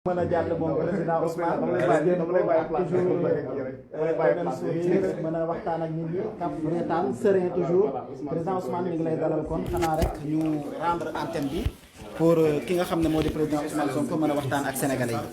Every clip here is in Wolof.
mën a jàll moom président Ousmane mën a waxtaan ak nit ñi kaf reetaan serein toujours président Ousmane mi ngi lay dalal kon xanaa rek ñu rendre antenne bi pour ki nga xam ne moo di président Ousmane Sonko mën a waxtaan ak sénégalais yi.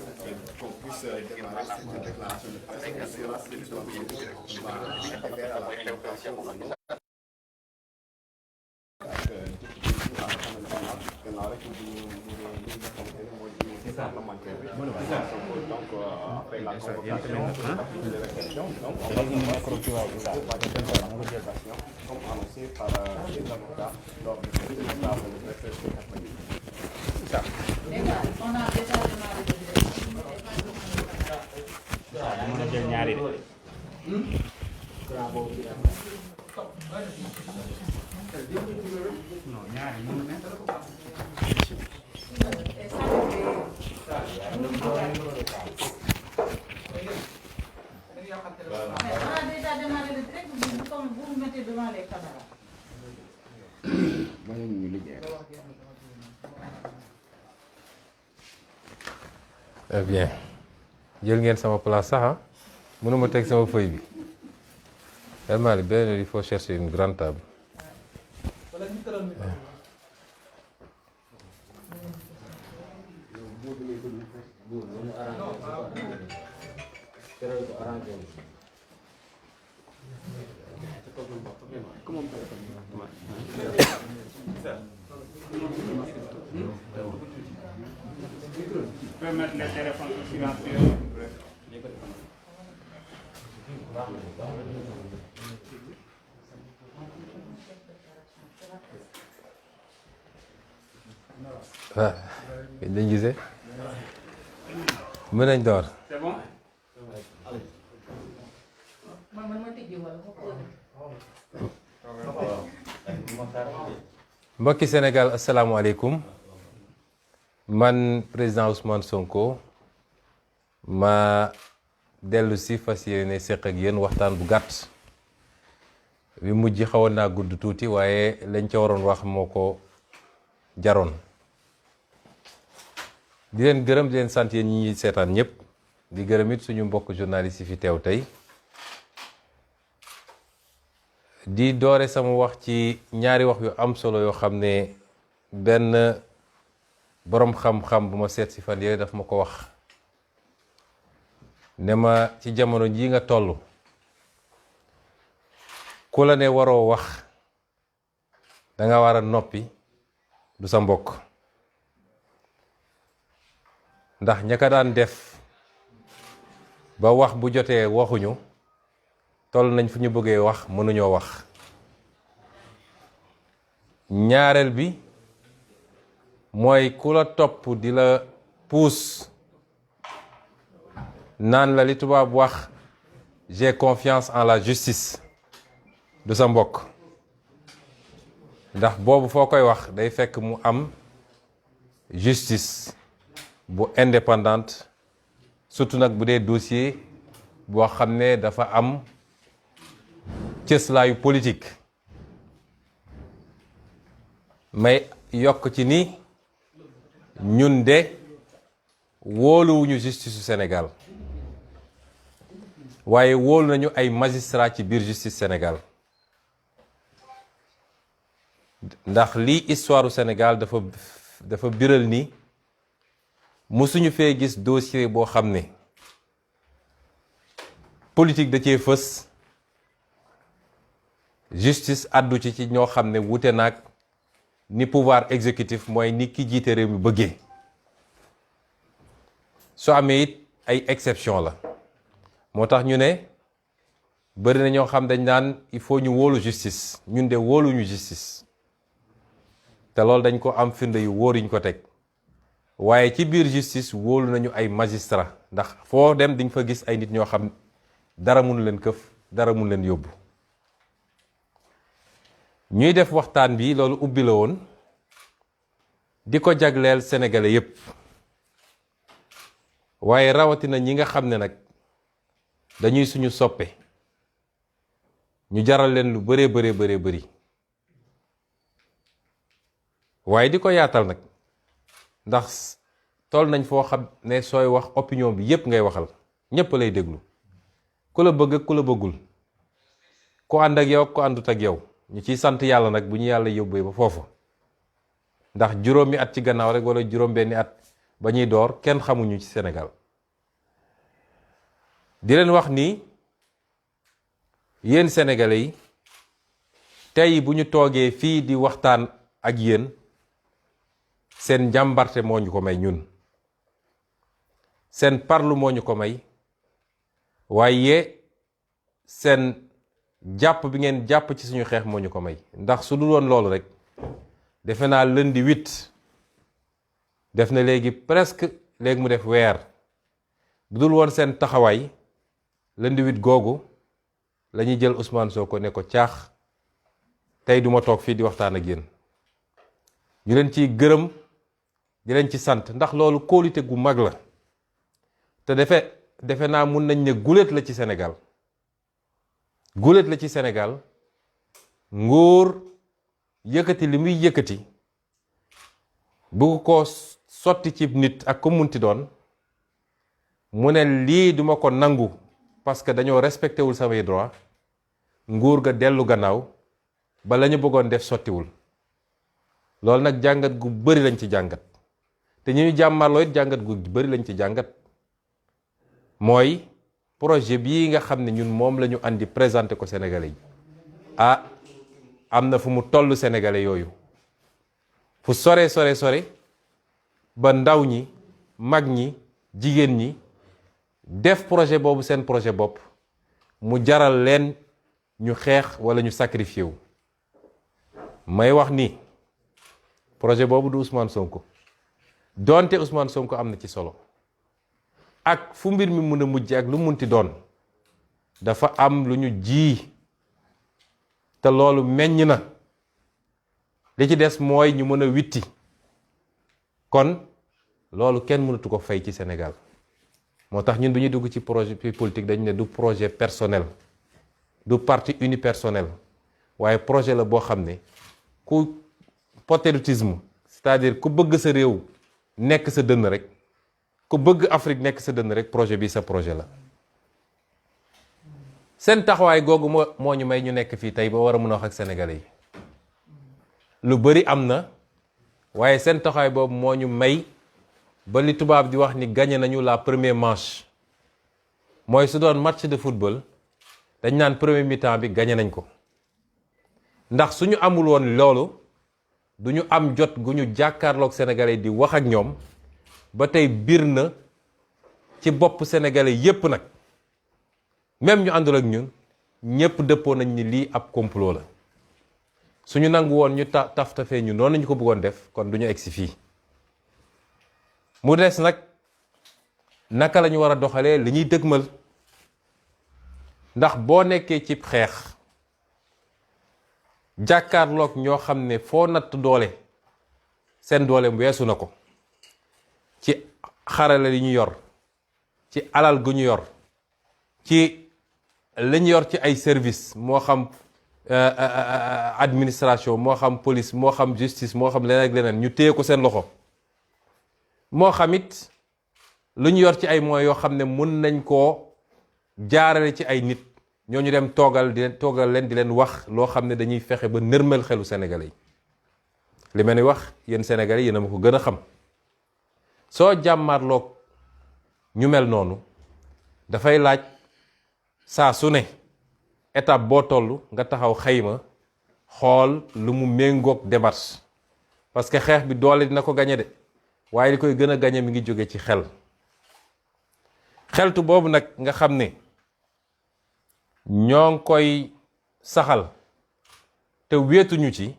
Eh bien jël ngeen sama place sax ah mënuma teg sama feuille bi vraiment benn il faut chercher une grande table. Je peux mettre les téléphones silencieux. waaw dañ gisee mën nañ door. C'est bon? mbokki Sénégal asalaamualeykum man président Ousmane Sonko ma dellu si fas yéene séq ak yéen waxtaan bu gàtt bi mujj xawoon naa gudd tuuti waaye lañ ca waroon wax moo ko jaroon di leen gërëm di leen sant yéen ñi ñuy seetaan ñëpp di gërëm it suñu mbokk journaliste yi fi teew tey di doore sama wax ci ñaari wax yu am solo yoo xam ne benn boroom xam-xam bu ma seet si fan yooyu daf ma ko wax ne ma ci jamono ji nga toll ku la ne waroo wax danga war a noppi du sa mbokk ndax ña ka daan def ba wax bu jotee waxuñu toll nañ fu ñu bëggee wax mënuñoo wax ñaareel bi mooy ku la topp di la puus naan la li tubaab wax j'ai confiance en la justice du sa mbokk ndax boobu foo koy wax day fekk mu am justice bu indépendante surtout nag bu dee dossier boo xam ne dafa am cëslaayu politique may yokk ci ni ñun de wóoluwuñu justice su Sénégal waaye wóolu nañu ay magistrat ci biir justice Sénégal ndax lii histoire u Sénégal dafa biral ni musuñu fee gis dossier boo xam ne politique da cee fës justice addu ci ñoo xam ne wute naag ni pouvoir exécutif mooy ni ki jiite réew mi bëggee soo amee it ay exception la moo tax ñu ne bëri na ñoo xam dañ naan il faut ñu wóolu justice ñun de wóoluñu justice te loolu dañ ko am firnde yu wóor yuñ ko teg waaye ci biir justice wóolu nañu ay magistrat ndax foo dem diñ fa gis ay nit ñoo xam dara mun leen këf dara mun leen yóbbu ñuy def waxtaan bi loolu ubbi la woon di ko jagleel sénégalais yépp waaye rawatina ñi nga xam ne nag dañuy suñu soppe ñu jaral leen lu bëree bëri waaye di ko yaatal nag ndax toll nañ foo xam ne sooy wax opinion bi yépp ngay waxal ñépp lay déglu ku la bëgg ku la bëggul ku ànd ak yow ku àndut ak yow ñu ciy sant yàlla nag bu ñu yàlla yóbbee ba foofu ndax juróomi at ci gannaaw rek wala juróom benni at ba ñuy door kenn xamuñu ci Sénégal di leen wax ni yéen sénégalais yi tey bu ñu toogee fii di waxtaan ak yéen seen njàmbarte moo ñu ko may ñun seen parlu moo ñu ko may waaye seen jàpp bi ngeen jàpp ci suñu xeex moo ñu ko may ndax su dul woon loolu rek defe naa lundi 8 def na léegi presque léegi mu def weer bu dul woon seen taxawaay lundi 8 googu la ñuy jël Ousmane Sonko ne ko caax tey duma toog fii di waxtaan ak yéen ñu leen ciy gërëm di leen ci sant ndax loolu kóolute gu mag la te defe naa mun nañ ne guléet la ci Sénégal guléet la ci Sénégal nguur yëkkati li muy yëkkati bugg ko sotti ci nit ak ko munti doon mu ne lii duma ko nangu parce que dañoo respecté wul samay droit nguur ga dellu gannaaw ba la ñu bëggoon def sottiwul loolu nag jàngat gu bari lañ ci jàngat te ñu jàmmarloo it jàngat gu bari lañ ci jàngat mooy projet bii nga xam ne ñun moom la ñu andi présenté ko Sénégalais yi am na fu mu toll Sénégalais yooyu fu sore ba ndaw ñi mag ñi jigéen ñi def projet boobu seen projet bopp mu jaral leen ñu xeex wala ñu sacrifié wu may wax ni projet boobu du Ousmane Sonko donte Ousmane Sonko am na ci solo ak fu mbir mi mun a mujj ak lu munti doon dafa am lu ñu ji te loolu meññ na li ci des mooy ñu mën a witti kon loolu kenn mënatu ko fay ci Sénégal moo tax ñun bu ñuy dugg ci projet politique dañu ne du projet personnel du parti unipersonnel waaye projet la boo xam ne ku patriotisme c'est-à-dire ku bëgg sa réew nekk sa dënn rek ku bëgg Afrique nekk sa dënn rek projet bi sa projet la seen taxawaay googu moo ñu may ñu nekk fii tey ba war a mën a wax ak sénégalais yi lu bari am na waaye seen taxawaay boobu moo ñu may ba li tubaab di wax ni gagné nañu la première manche mooy su doon match de football dañ naan premier mi-temps bi gagné nañ ko ndax suñu amul woon loolu du ñu am jot gu ñu jàkkaarloog sénégalais di wax ak ñoom ba tey biir na ci bopp sénégalais yépp nag même ñu àndul ak ñun ñépp dëppoo nañ ni lii ab complot la suñu nangu woon ñu taf-tafee ñu noonu ñu ko bëggoon def kon du ñu egsi fii mu des nag naka la ñu war a doxalee li ñuy dëgmal ndax boo nekkee ci xeex jàkkaarloog ñoo xam ne foo natt doole seen doole weesu na ko ci xarala li ñu yor ci alal gu ñu yor ci li ñu yor ci ay service moo xam administration moo xam police moo xam justice moo xam leneen ak leneen ñu téye ko seen loxo moo xam it lu ñu yor ci ay moyens yoo xam ne mun nañ koo jaarale ci ay nit ñooñu dem toogal leen di leen wax loo xam ne dañuy fexe ba nërmel xelu sénégalais yi li ma ni wax yéen sénégalais yéen a ma ko gën a xam soo jàmmarloog ñu mel noonu dafay laaj saa su ne étape boo toll nga taxaw xayma xool lu mu méngoog démarche parce que xeex bi doole dina ko gañe de waaye li koy gën a gañe mi ngi jóge ci xeltu boobu nag nga xam ne ñoo ngi koy saxal te wéetuñu ci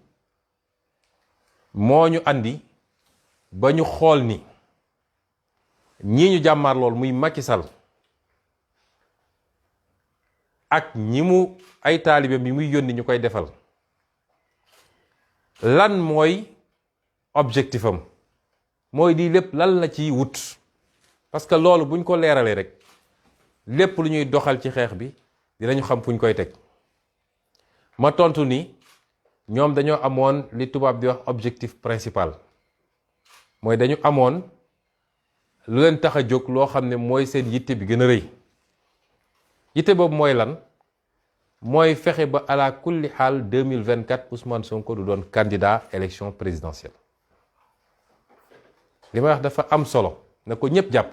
moo ñu andi ba ñu xool ni ñii ñu jàmmaar lool muy Macky Sall ak ñi mu ay taalibeem yi muy yónni ñu koy defal lan mooy objectif am mooy di lépp lan la ciy wut parce que loolu buñ ko leeralee rek lépp lu ñuy doxal ci xeex bi dinañu xam fuñ koy teg ma tontu ni ñoom dañoo amoon li tubaab di wax objectif principal mooy dañu amoon lu leen tax a jóg loo xam ne mooy seen yitte bi gën a rëy yitte boobu mooy lan mooy fexe ba ala kulli xaal 2024 Ousmane Sonko du doon candidat élection présidentielle li may wax dafa am solo na ko ñëpp jàpp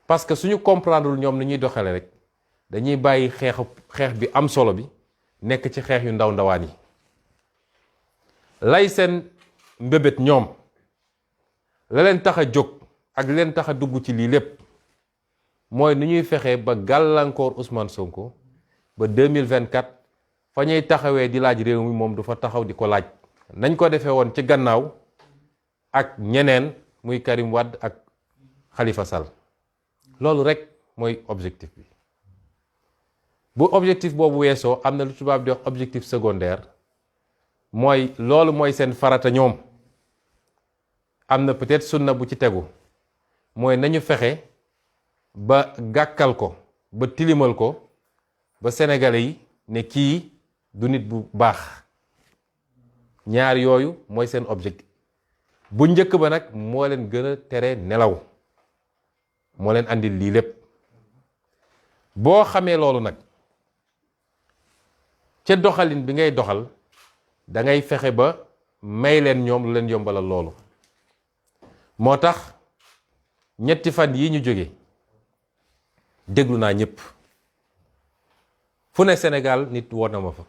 parce que suñu comprendre ñoom ni ñuy doxale rek dañuy bàyyi xeex bi am solo bi nekk ci xeex yu ndaw ndawaan yi lay seen mbébét ñoom la leen tax a jóg ak leen tax a dugg ci lii lépp mooy ni ñuy fexe ba gàllankoor Ousmane Sonko ba 2024 fa ñuy taxawee di laaj réew mi moom du fa taxaw di ko laaj nañ ko defee woon ci gannaaw ak ñeneen muy Karim Wade ak Khalifa Sall loolu rek mooy objectif bi bu objectif boobu weesoo am na lu tubaab di wax objectif secondaire mooy loolu mooy seen farata ñoom am na peut-être sunna bu ci tegu mooy nañu fexe ba gàkkal ko ba tilimal ko ba sénégalais yi ne kii du nit bu baax ñaar yooyu mooy seen objectif bu njëkk ba nag moo leen gën a tere nelaw moo leen andil lii lépp boo xamee loolu nag ca doxalin bi ngay doxal da ngay fexe ba may leen ñoom lu leen yombalal loolu moo tax ñetti fan yi ñu jóge déglu naa ñëpp fu ne Sénégal nit woo na ma fa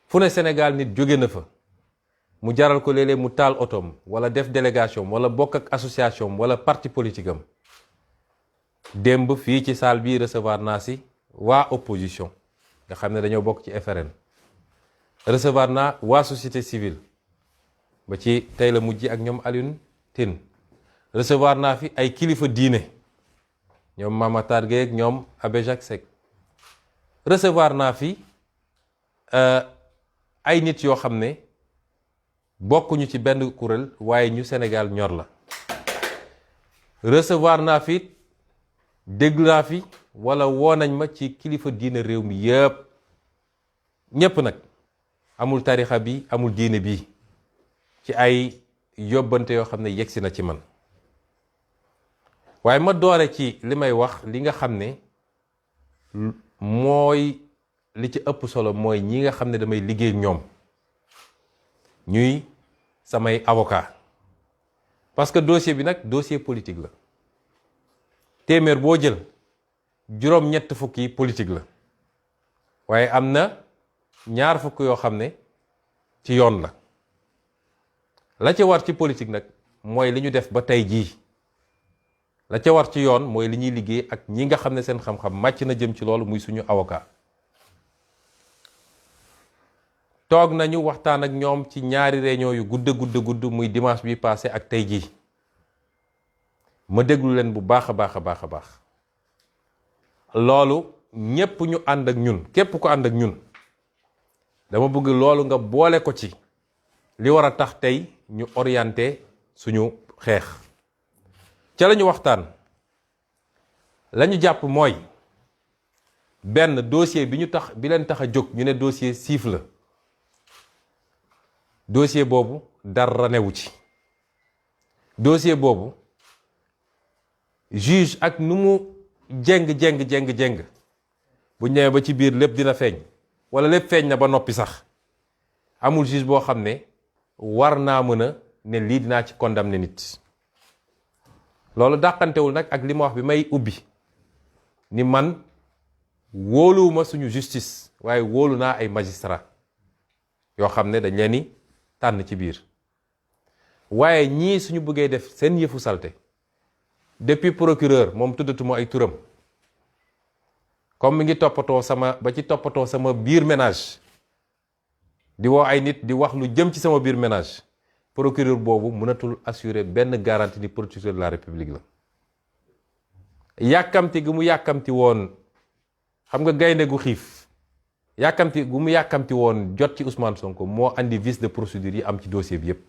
fu ne Sénégal nit jóge na fa mu jaral ko léeg-léeg mu taal otoom wala def délégation wala bokk ak association wala parti politique am démb fii ci salle bi recevoir naa si waa opposition nga xam ne dañoo bokk ci FRN recevoir naa waa société civile ba ci tey la mujj ak ñoom Alioune Tine recevoir naa fi ay kilifa diine ñoom Mame Matar Gueye ak ñoom Abbé Jacques Seck recevoir naa fi ay nit yoo xam ne bokkuñu ci benn kuréel waaye ñu Sénégal ñor la recevoir naa fi déglu naa fi wala woo nañ ma ci kilifa diine réew mi yëpp ñépp nag amul tarixa bi amul diine bi ci ay yóbbante yoo xam ne yegsi na ci man waaye ma doore ci li may wax li nga xam ne mooy li ci ëpp solo mooy ñi nga xam ne damay liggéey ñoom ñuy samay avocat parce que dossier bi nag dossier politique la téeméer boo jël juróom-ñett fukk yi politique la waaye am na ñaar fukk yoo xam ne ci yoon la ca war ci politique nag mooy li ñu def ba tey jii la ca war ci yoon mooy li ñuy liggéey ak ñi nga xam ne seen xam-xam màcc na jëm ci loolu muy suñu avocat toog nañu waxtaan ak ñoom ci ñaari réunion yu gudd muy dimanche bi passé ak tey jii ma déglu leen bu baax a baax loolu ñépp ñu ànd ak ñun képp ko ànd ak ñun dama bëgg loolu nga boole ko ci li war a tax tey ñu orienté suñu xeex ca lañu waxtaan lañu jàpp mooy benn dossier bi leen tax a jóg ñu ne dossier siif la dossier boobu dara newu ci dossier boobu juge ak nu mu jeng bu ñëwee ba ci biir lépp dina feeñ wala lépp feeñ na ba noppi sax amul juge boo xam ne war naa mën a ne lii dinaa ci condamné nit loolu dàqantewul nag ak li ma wax bi may ubbi ni man wóoluwuma suñu justice waaye wóolu naa ay magistrat yoo xam ne dañ leen ni tànn ci biir waaye ñii suñu bëggee def seen yëfu salte depuis procureur moom tuddatuma ay turam comme mi ngi toppatoo sama biir ménage di woo ay nit di wax lu jëm ci sama biir ménage procureur boobu mënatul assurer benn garantie ni procureur de la république la yàkkamti gu mu yàkkamti woon xam nga gaynde gu xiif yàkkamti gu mu yàkkamti woon jot ci Ousmane Sonko moo andi vice de procédure yi am ci dossier bi yépp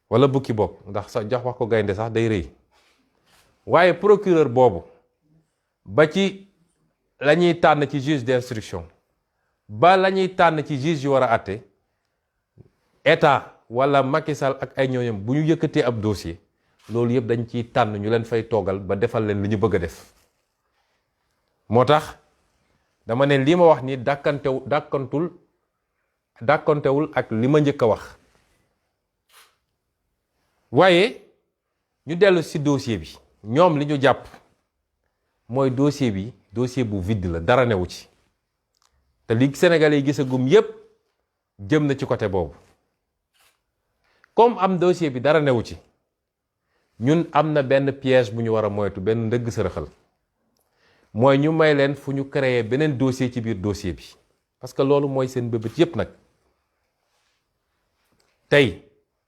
wala bukki bokk ndax sax jox wax ko gaynde sax day rëy waaye procureur boobu ba ci la ñuy tànn ci juge d'instruction ba la ñuy tànn ci juge yu war a àtte état wala Macky Sall ak ay ñooñam bu ñu yëkkatee ab dossier loolu yëpp dañ ciy tànn ñu leen fay toogal ba defal leen li ñu bëgg a def. moo tax dama ne lii ma wax ni dàkkantewul ak li ma njëkk a wax. waaye ñu dellu ci dossier bi ñoom li ñu jàpp mooy dossier bi dossier bu vide la, dara newu ci. te li Sénégalais yi gisagum yépp jëm na ci côté boobu. comme am dossier bi dara newu ci, ñun am na benn piège bu ñu war a moytu, benn ndëgg sërëxal. mooy ñu may leen fu ñu créer beneen dossier ci biir dossier bi. parce que loolu mooy seen bëbët yépp nag. tey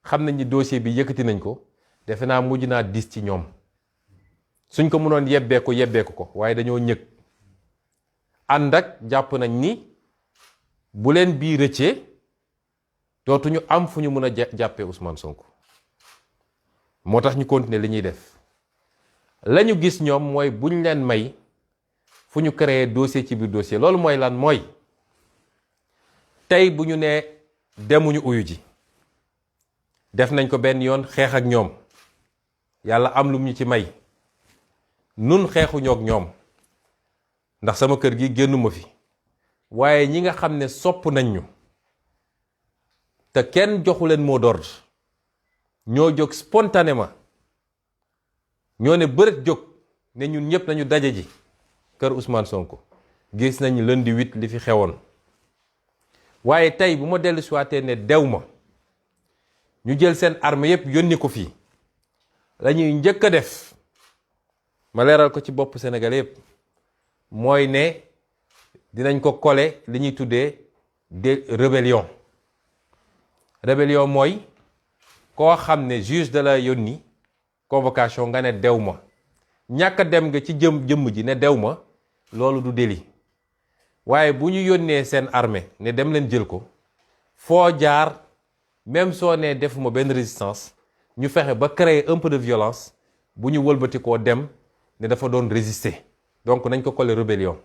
xam nañ ni dossier bi yëkkati nañ ko, defe naa mujj naa diis ci ñoom. suñ ko mënoon yebbeeku ko waaye dañoo ñëg. ànd ak jàpp nañ ni bu leen bii rëccee dootuñu am fu ñu mën a jàppee Ousmane Sonko. moo tax ñu continuer li ñuy def. lañu gis ñoom mooy buñ leen may fu ñu créer dossier ci biir dossier. loolu mooy lan? mooy tey bu ñu nee demuñu uyu ji, def nañ ko benn yoon xeex ak ñoom, yàlla am lu ñu ci may, nun xeexuñoo ak ñoom ndax sama kër gi génnuma fi, waaye ñi nga xam ne sopp nañ ñu te kenn joxu leen mot d'ordre ñoo jóg spontanément, ñoo ne bërët jóg ne ñun ñëpp nañu daje ji kër Ousmane Sonko. gis nañ lundi 8 li fi xewoon. waaye tey bu ma dellu siwaatee ne dew ma, ñu jël seen arme yépp yónni ko fii, la ñuy njëkk a def, ma leeral ko ci bopp Sénégal yépp, mooy ne dinañ ko coller li ñuy tuddee de rébellion. Rébellion mooy koo xam ne juge de la yónni convocation nga ne dew ma, ñàkk a dem nga ci jëmm ji ne dew ma, loolu du délit. waaye bu ñu yónnee seen armée ne dem leen jël ko, foo jaar même soo nee defuma benn résistance, ñu fexe ba créer un peu de violence, bu ñu wëlbati koo dem ne dafa doon résister. donc nañ ko coller rébellion.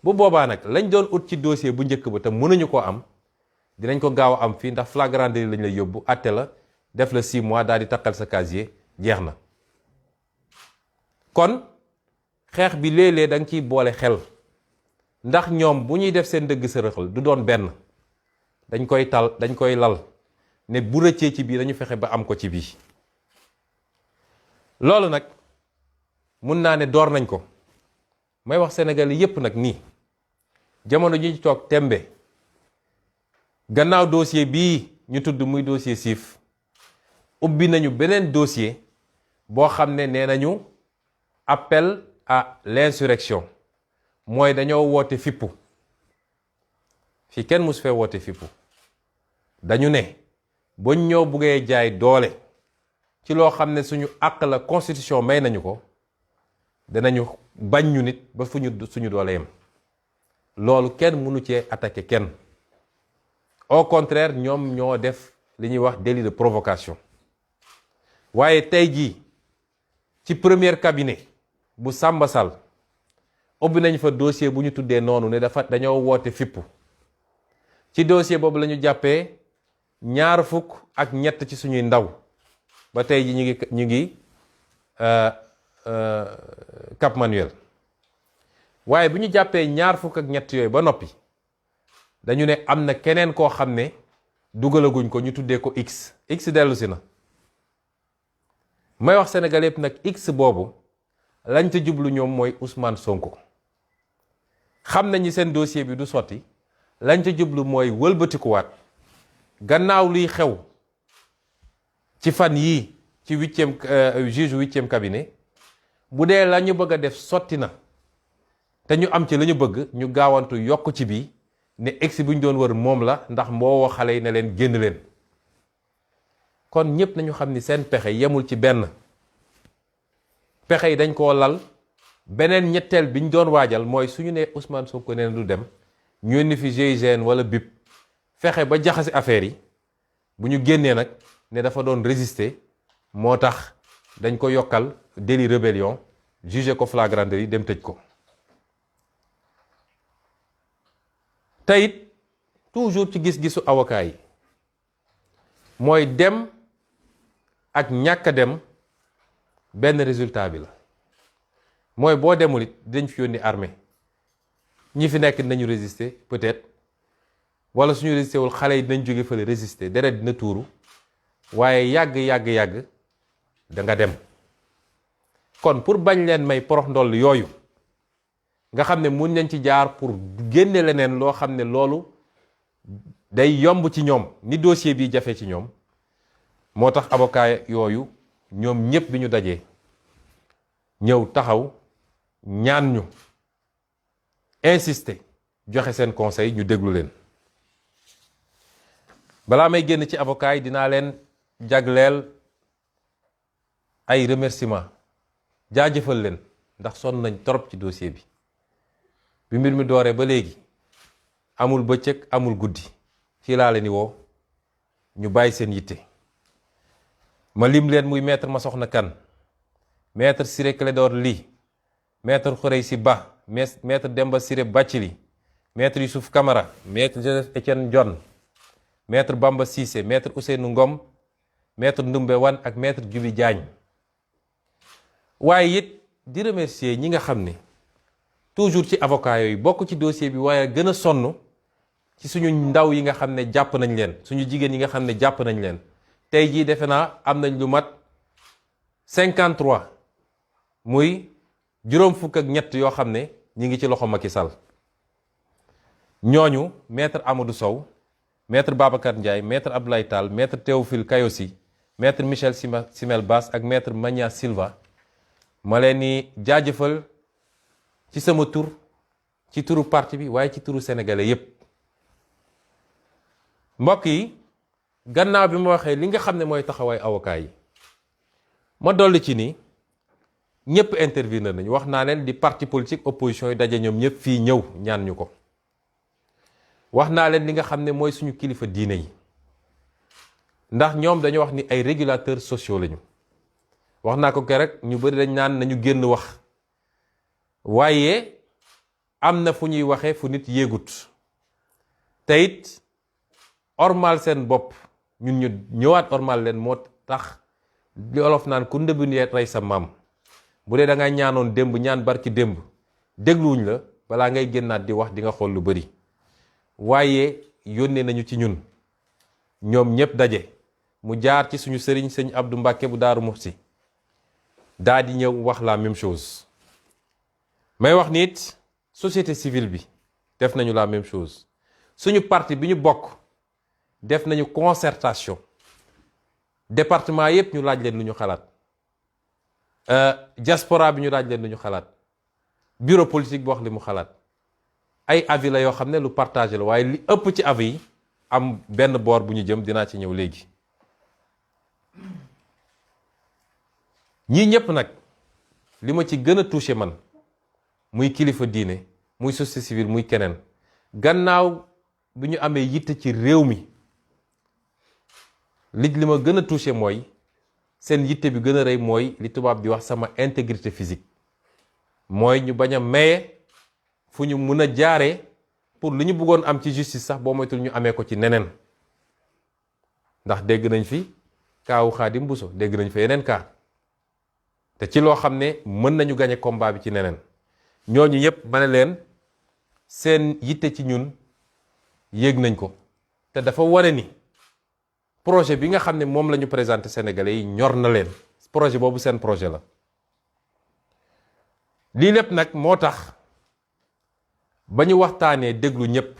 bu boobaa nag lañ doon ut ci dossier bu njëkk ba te mënuñu koo am, dinañ ko gaaw a am fii ndax flagrant délit lañ lay yóbbu, àtte la, def la 6 mois daal di takkal sa casier, jeex na. kon xeex bi léeg-léeg da nga ciy boole xel, ndax ñoom bu ñuy def seen dëgg sërëxal du doon benn, dañ koy lal ne bu rëccee ci bii dañu fexe ba am ko ci bii. loolu nag mun naa ne door nañ ko. may wax Sénégal yépp nag nii, jamono ji ñu toog tembe, gannaaw dossier bii ñu tudd muy dossier Siff, ubbi nañu beneen dossier boo xam ne nee nañu appel à l'insurrection. mooy dañoo woote fippu. fii kenn mus fee woote fippu. dañu ne buñ ñoo buggee jaay doole ci loo xam ne suñu àq la, constitution may nañu ko, danañu bañ ñu nit ba suñu doole yem. loolu kenn mënu cee attaquer kenn. au contraire, ñoom ñoo def li ñuy wax délit de provocation. waaye tey jii ci premier cabinet bu Samba Sall ubbi nañ fa dossier bu ñu tuddee noonu ne dañoo woote fippu. ci dossier boobu la ñu jàppee 23 ci suñuy ndaw ba tey ji ñu ngi Cap Manuel. waaye bu ñu jàppee 23 yooyu ba noppi, dañu ne am na keneen koo xam ne dugalaguñ ko, ñu tuddee ko X dellu si na. may wax Sénégal yépp nag X boobu lañ ca jublu ñoom mooy Ousmane Sonko. xam nañu seen dossier bi du sotti, lañ ca jublu mooy wëlbatikuwaat gannaaw luy xew ci fan yii ci juge 8e cabinet. bu dee la ñu bëgg a def sotti na te ñu am ci la ñu bëgg, ñu gaawantu yokk ci bii ne X bu ñu doon wër moom la, ndax moo woo xale yi ne leen génn leen. kon ñépp nañu xam ni seen pexe yemul ci benn. pexe yi dañ koo lal. beneen ñetteel bi ñu doon waajal mooy suñu ne Ousmane Sonko nee na du dem, ñu yónni fi GIGN wala BIP, fexe ba jaxase affaire yi, bu ñu génnee nag ne dafa doon résister, moo tax dañ ko yokkal délit rébellion, jugé ko flagrant délit, dem tëj ko. teyit toujours ci gis-gisu avocat yi, mooy dem ak ñàkk a dem benn résultat bi la mooy boo demul it dañ fi yónni armée ñi fi nekk dinañu résister peut-être wala suñu résister wul xale yi dinañ jóge fële résister deret dina tuuru waaye yàgg da nga dem. kon pour bañ leen may porox ndoll yooyu nga xam ne mun nañ ci jaar pour génne leneen loo xam ne loolu day yomb ci ñoom ni dossier bi jafe ci ñoom moo tax avocat yooyu ñoom ñépp bi ñu dajee ñëw taxaw ñaan ñu insister joxe seen conseil ñu déglu leen. balaa may génn ci avocat yi dinaa leen jagleel ay remerciement jaajëfal leen ndax sonn nañ torop ci dossier bi mbir mi dooree ba léegi amul bëccëg amul guddi fii laa leen di woo ñu bàyyi seen yitte ma lim leen muy maître Massokhna Kane maître Ciré Clédor Ly maître Khoureychi Ba maître Demba Ciré Bathily maître Youssouf Camara maître Joseph Étienne Dione maître Bamba Cissé maître Ousseynou Ngom maître Ndoumbé Wane ak maître Djibi Diagne waaye it di remercier ñi nga xam ne toujours ci avocat yooyu bokk ci dossier bi waaye gën a sonn ci suñu ndaw yi nga xam ne jàpp nañ leen suñu jigéen yi nga xam ne jàpp nañ leen tey jii defe naa am nañ lu mat 53 muy juróom fukk ak ñett yoo xam ne ñi ngi ci loxo Macky Sall ñooñu maître Amadou Sow maître Babacar Ndiaye maître Abdoulaye Tall maître Théophile Kayosi maître Michel Simel Bass ak maître Magna Silva ma leen ni jaajëfal ci sama tur ci turu parti bi waaye ci turu sénégalais yépp mbokk yi gannaaw bi ma waxee li nga xam ne mooy taxawaay avocat yi ma dolli ci ni ñëpp intervenir nañu wax naa leen di parti politique opposition yi daje ñoom ñëpp fii ñëw ñaan ñu ko wax naa leen li nga xam ne mooy suñu kilifa diine yi ndax ñoom dañu wax ni ay régulateurs sociaux lañu wax naa ko keroog ñu bari dañ naan nañu génn wax waaye am na fu ñuy waxee fu nit yéegut te it ormal seen bopp ñun ñu ñëwaat ormal leen moo tax li olof naan ku ndëbb ni rey sa maam bu dee da nga ñaanoon démb ñaan barki démb dégluwuñ la balaa ngay génnaat di wax di nga xool lu bari waaye yónnee nañu ci ñun ñoom ñépp daje mu jaar ci suñu sëriñ sëñ Abdou Mbàkke bu Daaru Muxti daa di ñëw wax la même chose may wax nit société civile bi def nañu la même chose suñu parti bi ñu bokk def nañu concertation département yépp ñu laaj leen lu ñu xalaat diaspora bi ñu laaj leen lu ñu xalaat bureau politique bi wax li mu xalaat ay avis la yoo xam ne lu partagé la waaye li ëpp ci avis yi am benn boor bu ñu jëm dinaa ci ñëw léegi ñii ñépp nag li ma ci gën a touché man muy kilifa diine muy société civile muy keneen gannaaw bi ñu amee yitte ci réew mi li ma gën a touché mooy seen yitte bi gën a rëy mooy li tubaab di wax sama intégrité physique mooy ñu bañ a maye fu ñu mun a jaaree pour li ñu bëggoon am ci justice sax boo moytul ñu amee ko ci neneen ndax dégg nañ fi kaawu Xaadim Buso dégg nañ fa yeneen kaa te ci loo xam ne mën nañu gañe combat bi ci neneen ñooñu ñëpp ma ne leen seen yitte ci ñun yéeg nañ ko te dafa wane ni projet bi nga xam ne moom la ñu présenté Sénégalais yi ñor na leen projet boobu seen projet la lii lépp nag moo tax ba ñu waxtaanee déglu ñépp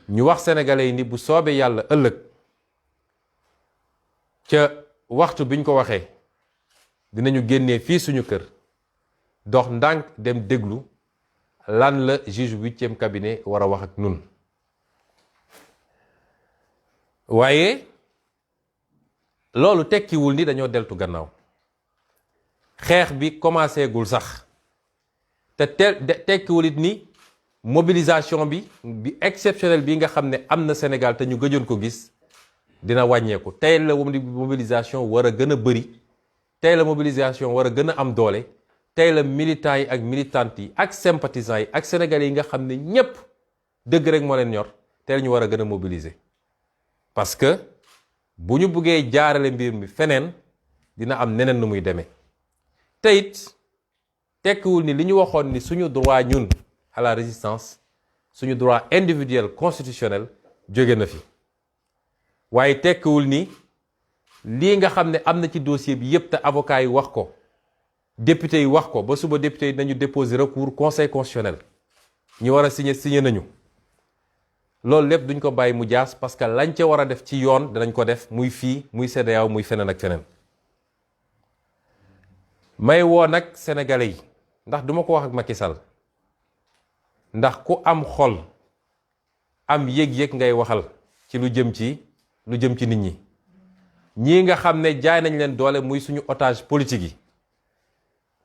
ñu wax Sénégalais yi ni bu soobee yàlla ëllëg ca waxtu biñ ko waxee dinañu génnee fii suñu kër dox ndànk dem déglu lan la juge 8e cabinet war a wax ak nun waaye loolu tekkiwul ni dañoo deltu gannaaw xeex bi commencé gul sax te tekkiwul it ni mobilisation bi exceptionnelle bi nga xam ne am na Sénégal te ñu gëjoon ko gis dina wàññeeku tey la mobilisation war a gën a bëri tey la mobilisation war a gën a am doole tey la militants yi ak militantes yi ak sympathisants yi ak sénégalais yi nga xam ne ñépp dëgg rek moo leen ñor tey la ñu war a gën a mobiliser parce que bu ñu buggee jaarale mbir mi feneen dina am neneen nu muy demee te it tekkiwul ni li ñu waxoon ni suñu droit ñun à la résistance suñu droit individuel constitutionnel jóge na fi waaye tekkiwul ni lii nga xam ne am na ci dossier bi yépp te avocat yi wax ko député yi wax ko ba suba député yi nañu déposer recours conseil constitutionnel ñu war a signé nañu loolu lépp duñ ko bàyyi mu jaas parce que lañ ca war a def ci yoon danañ ko def muy fii muy CEDEAO muy feneen ak feneen may woo nag sénégalais yi ndax duma ko wax ak Macky Sall ndax ku am xol am yëg-yëg ngay waxal ci lu jëm ci nit ñi ñii nga xam ne jaay nañ leen doole muy suñu otage politique yi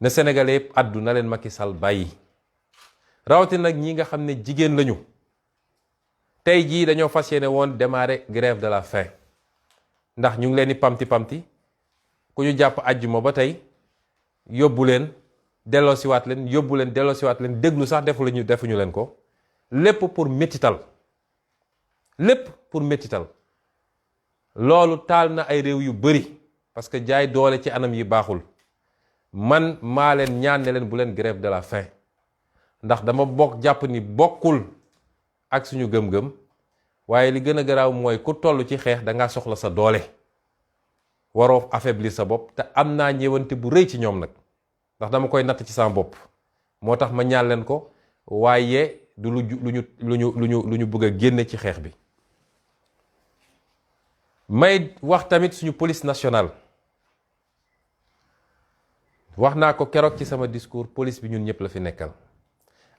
ne sénégalais yëpp addu na leen Macky Sall bàyyi rawatina nag ñii nga xam ne jigéen lañu tey jii dañoo fas yéene woon démarrer grève de la faim ndax ñu ngi leen di pamti ku ñu jàpp àjjuma ba tey yóbbu leen delloosiwaat leen déglu sax defuñu leen ko lépp pour métital loolu taal na ay réew yu bari parce que jaay doole ci anam yi baaxul man maa leen ñaan ne leen bu leen grève de la faim ndax dama jàpp ni bokkul ak suñu gëm-gëm waaye li gën a garaaw mooy ku toll ci xeex dangaa soxla sa doole waroo affaiblir sa bopp te am naa ñëwante bu rëy ci ñoom nag ndax dama koy natt ci sama bopp moo tax ma ñaan leen ko waaye du lu ñu bëgg a génne ci xeex bi may wax tamit suñu police nationale wax naa ko keroog ci sama discours police bi ñun ñëpp la fi nekkal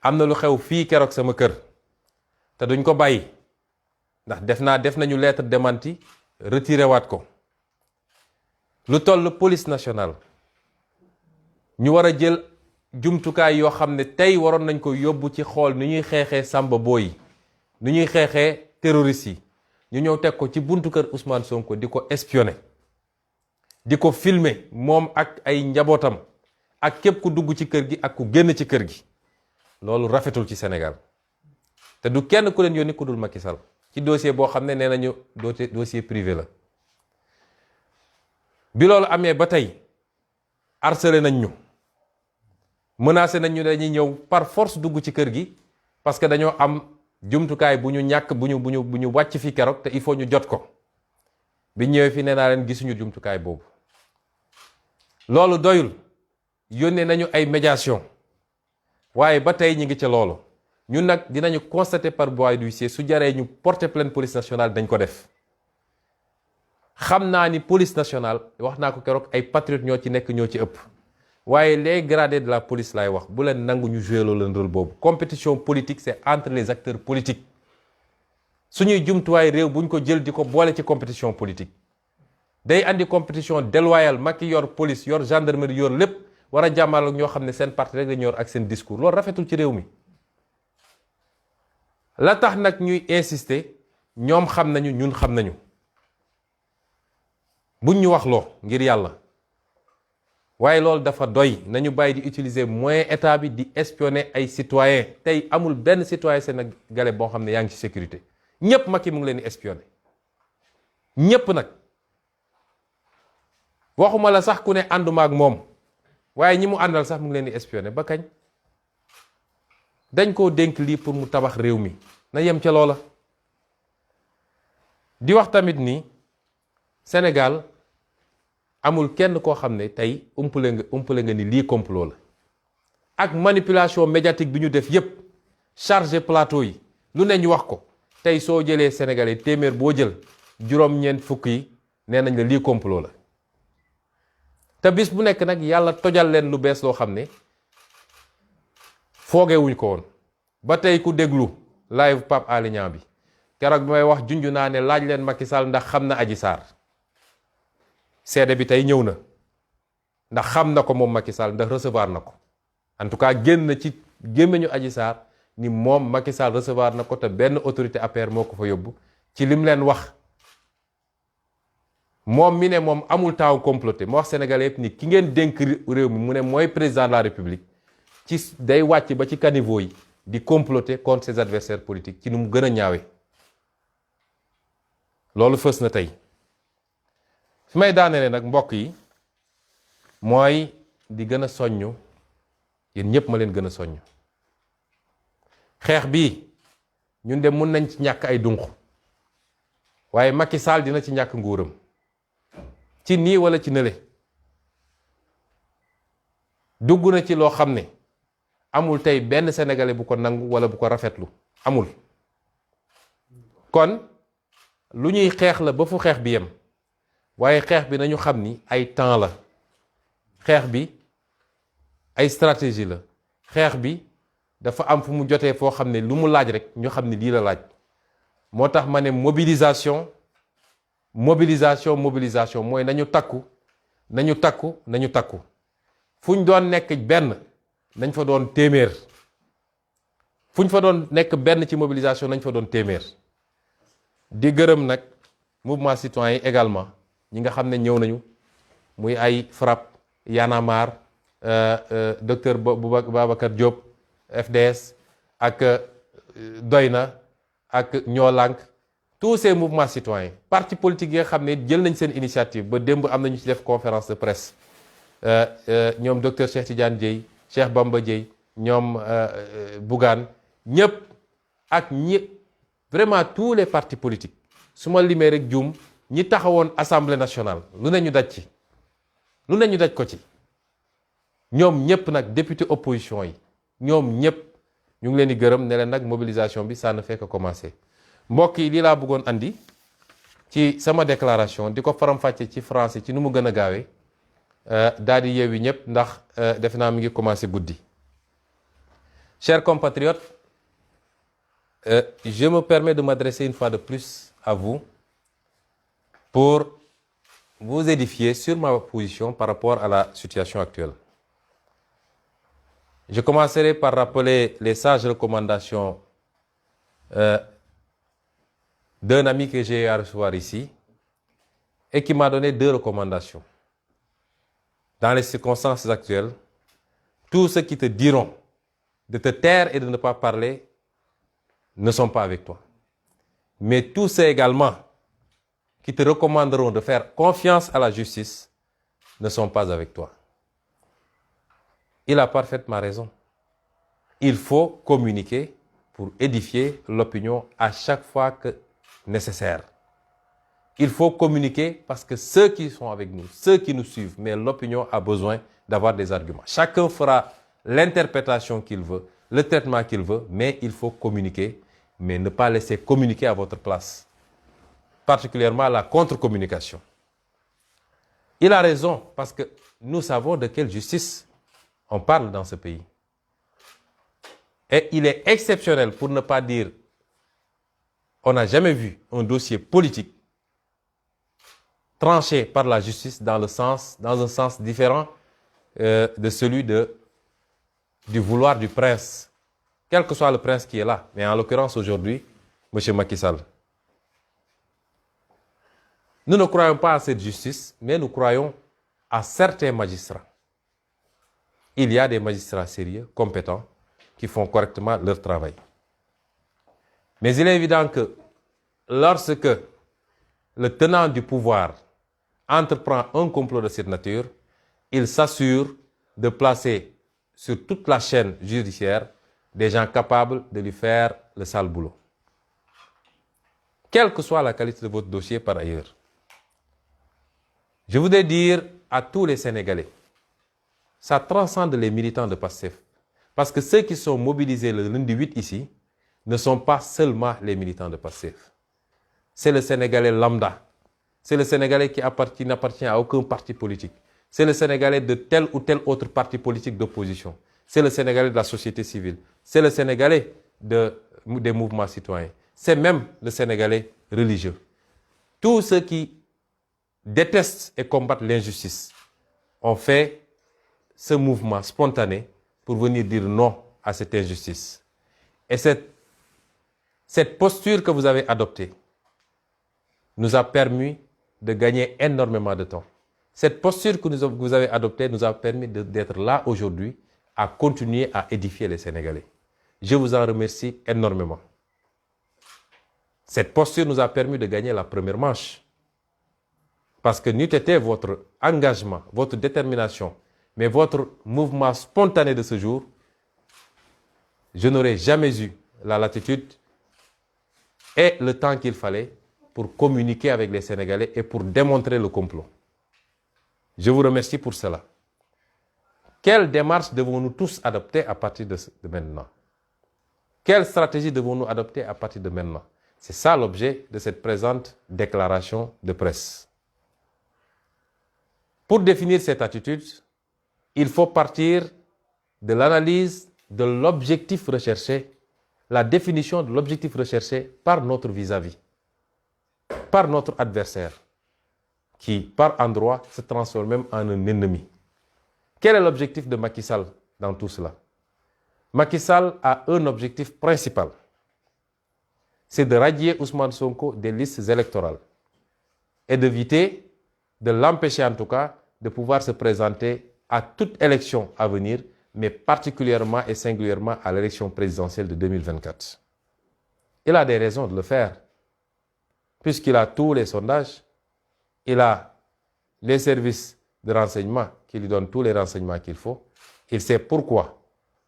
am na lu xew fii keroog sama kër te duñ ko bàyyi ndax def nañu lettre démenti retiré waat ko lu toll police nationale ñu war a jël jumtukaay yoo xam ne tey waroon nañ ko yóbbu ci xool ni ñuy xeexee Samba Boy ni ñuy xeexee terroristes yi ñu ñëw teg ko ci buntu kër Ousmane Sonko di ko espionner di ko filmer moom ak ay njabootam ak képp ku dugg ci kër gi ak ku génn ci kër gi loolu rafetul ci Sénégal te du kenn ku leen yónni ku dul Macky Sall ci dossier boo xam ne nee nañu dossier privé la bi loolu amee ba tey harcelé nañ ñu menacé nañ ñu dañuy ñëw par force dugg ci kër gi parce que dañoo am jumtukaay bu ñu ñàkk bu ñu wàcc fi keroog te il faut ñu jot ko bi ñëwee fi nee naa leen gisuñu jumtukaay boobu loolu doyul yónnee nañu ay médiation waaye ba tey ñi ngi ca loolu ñun nag dinañu constater par voie d'huissier su jaree ñu porter plainte police nationale dañ ko def xam naa ni police nationale wax naa ko keroog ay patriotes ñoo ci nekk ñoo ci ëpp waaye les gradés de la police laay wax bu leen nangu ñu jouer loolu leen rôle boobu compétition politique c'est entre les acteurs politiques suñuy jumtuwaay réew buñ ko jël di ko boole ci compétition politique day andi compétition déloyale Macky yor police yor gendarmerie yor lépp war a jàmmal ak ñoo xam ne seen parti rek dañu yor ak seen discours loolu rafetul ci réew mi la tax nag ñuy insister ñoom xam nañu ñun xam nañu buñ ñu wax loo ngir yàlla waaye loolu dafa doy nañu bàyyi di utiliser moyen état bi di espionner ay citoyens tey amul benn citoyen sénégalais boo xam ne yaa ngi ci sécurité ñépp Macky mu ngi leen di espionner ñépp nag waxuma la sax ku ne ànduma ak moom waaye ñi mu àndal sax mu ngi leen di espionner ba kañ dañ koo dénk lii pour mu tabax réew mi na yem ca loola di wax tamit ni Sénégal amul kenn koo xam ne tey umpale nga ni lii complot la ak manipulation médiatique bi ñu def yépp chargé plateau yi lu ne ñu wax ko tey soo jëlee sénégalais téeméer boo jël juróom-ñeent fukk yi nee nañ la lii complot la te bis bu nekk nag yàlla tojal leen lu bees loo xam ne foogewuñ ko woon ba tey ku déglu live Pape Alé Niang bi keroog bi may wax junj naa ne laaj leen Macky Sall ndax xam na Adji Sarr seede bi tey ñëw na ndax xam na ko moom Macky Sall ndax recevoir na ko en tout cas génn na ci gémmiñu Adji Sarr ni moom Macky Sall recevoir na ko te benn autorité APR moo ko fa yóbbu ci lim leen wax moom mi ne moom amul taaw comploté ma wax sénégalais yëpp ni ki ngeen dénk réew mi mu ne mooy président de la république ci day wàcc ba ci caniveau yi di comploter contre ses adversaires politiques ci nu mu gën a ñaawe loolu fës na tey fi may daanelee nag mbokk yi mooy di gën a soññu yéen ñëpp ma leen gën a soññ xeex bi ñun de mun nañ ci ñàkk ay dunq waaye Macky Sall dina ci ñàkk nguuram ci nii wala ci nële dugg na ci loo xam ne amul tey benn sénégalais bu ko nangu wala bu ko rafetlu amul kon lu ñuy xeex la ba fu xeex bi yem waaye xeex bi nañu xam ni ay temps la xeex bi ay stratégie la xeex bi dafa am fu mu jotee foo xam ne lu mu laaj rek ñu xam ne lii la laaj moo tax ma ne mobilisation mooy nañu takku fu ñu doon nekk benn nañ fa doon téeméer fu ñu fa doon nekk benn ci mobilisation nañ fa doon téeméer di gërëm nag mouvement citoyen yi également ñi nga xam ne ñëw nañu muy ay FRAPP Y'en a marre docteur Babacar Diop FDS ak Doyna ak Ñoo Lank tous ces mouvements citoyens parti politique yi nga xam ne jël nañ seen initiative ba démb am nañu ci def conférence de presse ñoom docteur Cheikh Tidiane Dièye Cheikh Bamba Dièye ñoom Bougane ñëpp ak ñi vraiment tous les partis politiques su ma limee rek juum ñi taxawoon assemblée nationale lu ne ñu daj ko ci ñoom ñëpp nag député opposition yi ñoom ñëpp ñu ngi leen di gërëm ne leen nag mobilisation bi ça ne fait que commencer mbokk yi lii laa bëggoon andi ci sama déclaration di ko faram-fàcce ci français ci nu mu gën a gaawee daal di yeewi ñëpp ndax defe naa mi ngi commencé guddi. Chers compatriotes, je me permets de m'adresser une fois de plus à vous pour vous édifier sur ma position par rapport à la situation actuelle. Je commencerai par rappeler les sages recommandations d'un ami que j'ai eu à recevoir ici et qui m'a donné 2 recommandations. Dans les circonstances actuelles, tous ceux qui te diront de te taire et de ne pas parler ne sont pas avec toi. Mais tous ceux également qui te recommanderont de faire confiance à la justice ne sont pas avec toi. Il a parfaitement raison. Il faut communiquer pour édifier l'opinion à chaque fois que nécessaire. Il faut communiquer parce que ceux qui sont avec nous, ceux qui nous suivent, mais l'opinion a besoin d'avoir des arguments. Chacun fera l'interprétation qu'il veut, le traitement qu'il veut, mais il faut communiquer, mais ne pas laisser communiquer à votre place. Particulièrement la contre-communication. Il a raison parce que nous savons de quelle justice on parle dans ce pays. Et il est exceptionnel, pour ne pas dire, on n'a jamais vu un dossier politique tranché par la justice dans un sens différent de celui du vouloir du prince, quel que soit le prince qui est là, mais en l'occurrence aujourd'hui, M. Macky Sall. Nous ne croyons pas à cette justice, mais nous croyons à certains magistrats. Il y a des magistrats sérieux, compétents, qui font correctement leur travail. Mais il est évident que lorsque le tenant du pouvoir entreprend un complot de cette nature, il s'assure de placer sur toute la chaîne judiciaire des gens capables de lui faire le sale boulot. Quelle que soit la qualité de votre dossier par ailleurs. Je voudrais dire à tous les Sénégalais, ça transcende les militants de PASTEF. Parce que ceux qui sont mobilisés le lundi 8 ici ne sont pas seulement les militants de PASTEF. C'est le Sénégalais lambda. C'est le Sénégalais qui n'appartient à aucun parti politique. C'est le Sénégalais de tel ou tel autre parti politique d'opposition. C'est le Sénégalais de la société civile. C'est le Sénégalais des mouvements citoyens. C'est même le Sénégalais religieux. Tous ceux qui détestent et combattent l'injustice ont fait ce mouvement spontané pour venir dire non à cette injustice. Et cette posture que vous avez adoptée nous a permis de gagner énormément de temps. Cette posture que vous avez adoptée nous a permis d'être là aujourd'hui à continuer à édifier les Sénégalais. Je vous en remercie énormément. Cette posture nous a permis de gagner la première manche. parce que n'eût été votre engagement, votre détermination, mais votre mouvement spontané de ce jour, je n'aurais jamais eu la latitude et le temps qu'il fallait pour communiquer avec les Sénégalais et pour démontrer le complot. Je vous remercie pour cela. Quelle démarche devons-nous tous adopter à partir de maintenant? Quelle stratégie devons-nous adopter à partir de maintenant? C'est ça l'objet de cette présente déclaration de presse. Pour définir cette attitude, il faut partir de l'analyse de l'objectif recherché, la définition de l'objectif recherché par notre vis-à-vis, par notre adversaire, qui, par endroits, se transforme même en un ennemi. Quel est l'objectif de Macky Sall dans tout cela? Macky Sall a un objectif principal, c'est de radier Ousmane Sonko des listes électorales et d'éviter, de l'empêcher en tout cas, de pouvoir se présenter à toute élection à venir, mais particulièrement et singulièrement à l'élection présidentielle de 2024. Il a des raisons de le faire, puisqu'il a tous les sondages, il a les services de renseignement qui lui donnent tous les renseignements qu'il faut. Il sait pourquoi,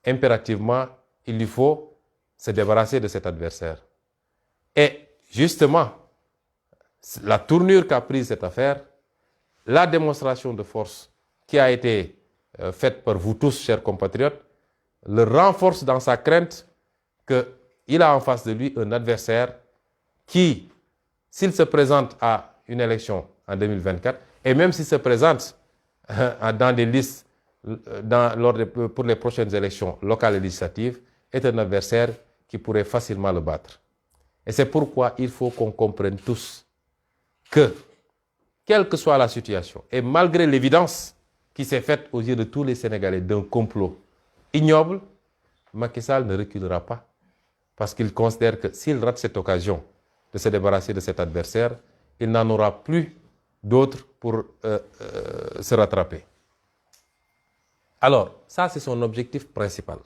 impérativement, il lui faut se débarrasser de cet adversaire. Et justement, la tournure qu'a prise cette affaire, la démonstration de force qui a été faite par vous tous, chers compatriotes, le renforce dans sa crainte qu'il a en face de lui un adversaire qui, s'il se présente à une élection en 2024, et même s'il se présente dans des listes pour les prochaines élections locales et législatives, est un adversaire qui pourrait facilement le battre. Et c'est pourquoi il faut qu'on comprenne tous que, quelle que soit la situation, et malgré l'évidence qui s'est faite aux yeux de tous les Sénégalais d'un complot ignoble, Macky Sall ne reculera pas. Parce qu'il considère que s'il rate cette occasion de se débarrasser de cet adversaire, il n'en aura plus d'autres pour se rattraper. Alors, ça c'est son objectif principal,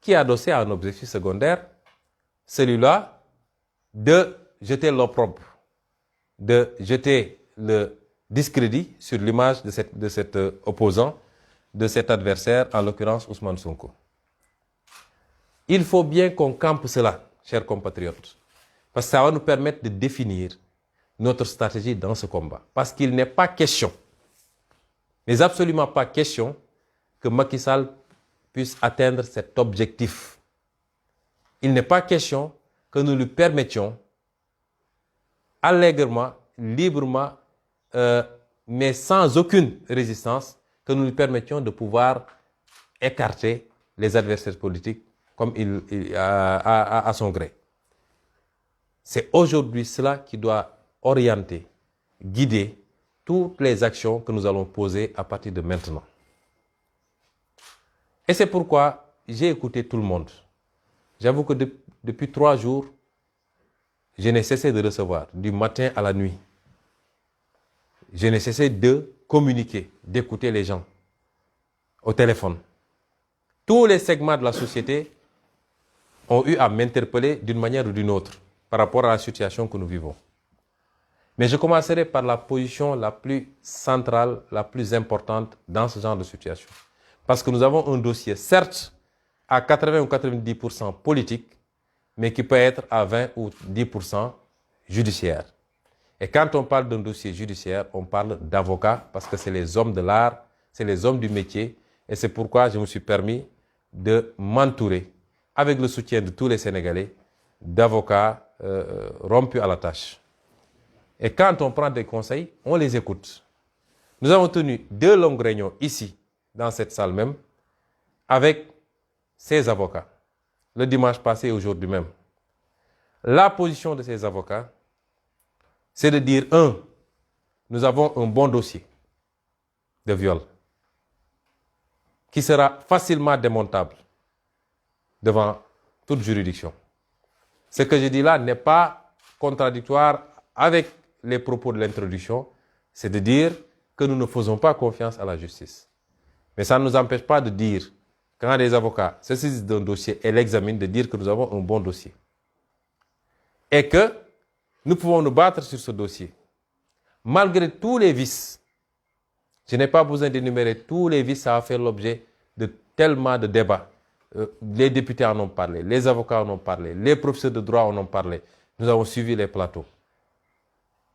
qui est adossé à un objectif secondaire, celui-là de jeter l'opprobre, de jeter le discrédit sur l'image de cet opposant, de cet adversaire, en l'occurrence Ousmane Sonko. Il faut bien qu'on campe cela, chers compatriotes, parce que ça va nous permettre de définir notre stratégie dans ce combat. Parce qu'il n'est pas question, mais absolument pas question, que Macky Sall puisse atteindre cet objectif. Il n'est pas question que nous lui permettions allègrement, librement, mais sans aucune résistance, que nous lui permettions de pouvoir écarter les adversaires politiques comme à son gré. C'est aujourd'hui cela qui doit orienter, guider toutes les actions que nous allons poser à partir de maintenant. Et c'est pourquoi j'ai écouté tout le monde. J'avoue que depuis 3 jours, je n'ai cessé de recevoir, du matin à la nuit. Je n'ai cessé de communiquer, d'écouter les gens au téléphone. Tous les segments de la société ont eu à m'interpeller d'une manière ou d'une autre par rapport à la situation que nous vivons. Mais je commencerai par la position la plus centrale, la plus importante dans ce genre de situation. Parce que nous avons un dossier, certes, à 80 ou 90% politique, mais qui peut être à 20 ou 10% judiciaire. Et quand on parle d'un dossier judiciaire, on parle d'avocats, parce que c'est les hommes de l'art, c'est les hommes du métier, et c'est pourquoi je me suis permis de m'entourer, avec le soutien de tous les Sénégalais, d'avocats rompus à la tâche. Et quand on prend des conseils, on les écoute. Nous avons tenu 2 longues réunions ici, dans cette salle même, avec ces avocats, le dimanche passé et aujourd'hui même. La position de ces avocats, c'est de dire, 1, nous avons un bon dossier de viol qui sera facilement démontable devant toute juridiction. Ce que je dis là n'est pas contradictoire avec les propos de l'introduction, c'est de dire que nous ne faisons pas confiance à la justice. Mais ça ne nous empêche pas de dire, quand des avocats se saisissent d'un dossier et l'examinent, de dire que nous avons un bon dossier. Et que nous pouvons nous battre sur ce dossier. malgré tous les vices, je n'ai pas besoin d'énumérer tous les vices, ça a fait l'objet de tellement de débats. Les députés en ont parlé, les avocats en ont parlé, les professeurs de droit en ont parlé. Nous avons suivi les plateaux.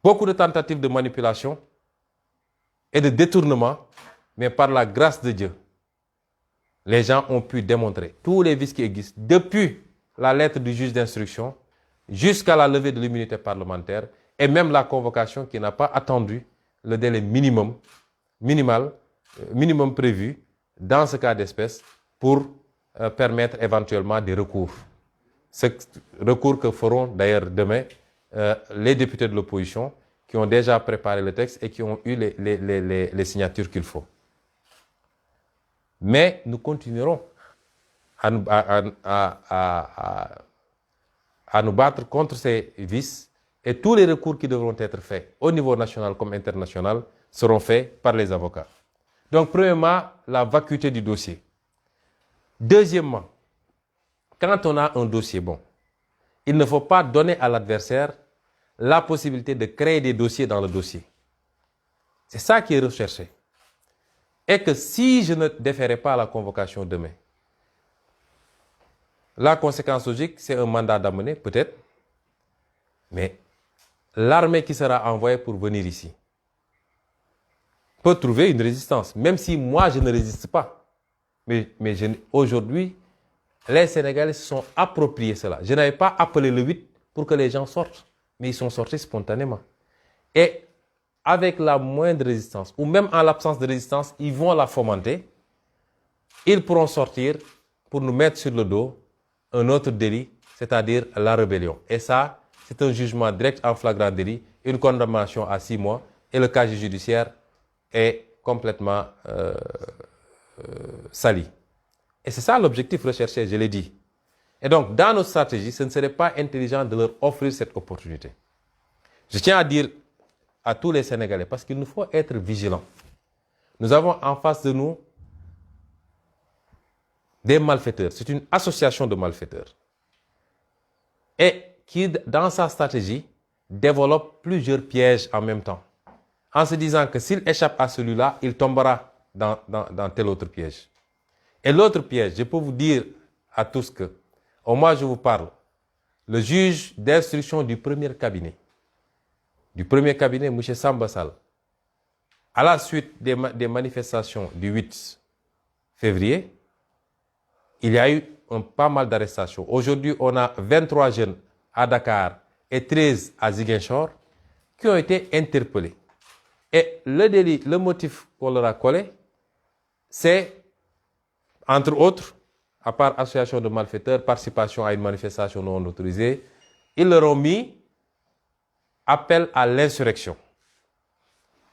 Beaucoup de tentatives de manipulation et de détournement, mais par la grâce de Dieu, les gens ont pu démontrer tous les vices qui existent, depuis la lettre du juge d'instruction jusqu'à la levée de l'immunité parlementaire et même la convocation qui n'a pas attendu le délai minimum prévu dans ce cas d'espèce pour permettre éventuellement des recours. Ce recours que feront d'ailleurs demain les députés de l'opposition qui ont déjà préparé le texte et qui ont eu les signatures qu'il faut. Mais nous continuerons à nous battre contre ces vices et tous les recours qui devront être faits au niveau national comme international seront faits par les avocats. Donc, premièrement, la vacuité du dossier. Deuxièmement, quand on a un dossier bon, il ne faut pas donner à l'adversaire la possibilité de créer des dossiers dans le dossier. C'est ça qui est recherché. Et que si je ne déférais pas à la convocation demain, la conséquence logique, c'est un mandat d'amener, peut-être, mais l'armée qui sera envoyée pour venir ici peut trouver une résistance, même si moi je ne résiste pas. Mais aujourd'hui, les Sénégalais se sont appropriés cela. Je n'avais pas appelé le 8 pour que les gens sortent, mais ils sont sortis spontanément. Et avec la moindre résistance, ou même en l'absence de résistance, ils vont la fomenter. Ils pourront sortir pour nous mettre sur le dos un autre délit, c'est-à-dire la rébellion. Et ça, c'est un jugement direct en flagrant délit, une condamnation à 6 mois, et le casier judiciaire est complètement sali. Et c'est ça l'objectif recherché, je l'ai dit. Et donc, dans nos stratégies, ce ne serait pas intelligent de leur offrir cette opportunité. Je tiens à dire à tous les Sénégalais, parce qu'il nous faut être vigilants. Nous avons en face de nous des malfaiteurs. C'est une association de malfaiteurs. Et qui, dans sa stratégie, développe plusieurs pièges en même temps. En se disant que s'il échappe à celui-là, il tombera dans tel autre piège. Et l'autre piège, je peux vous dire à tous que, au moins je vous parle, le juge d'instruction du premier cabinet, M. Samba Sall, à la suite des manifestations du 8 février, il y a eu pas mal d'arrestations. Aujourd'hui, on a 23 jeunes à Dakar et 13 à Ziguinchor qui ont été interpellés. Et le délit, le motif qu'on leur a collé, c'est, entre autres, à part association de malfaiteurs, participation à une manifestation non autorisée, ils leur ont mis appel à l'insurrection.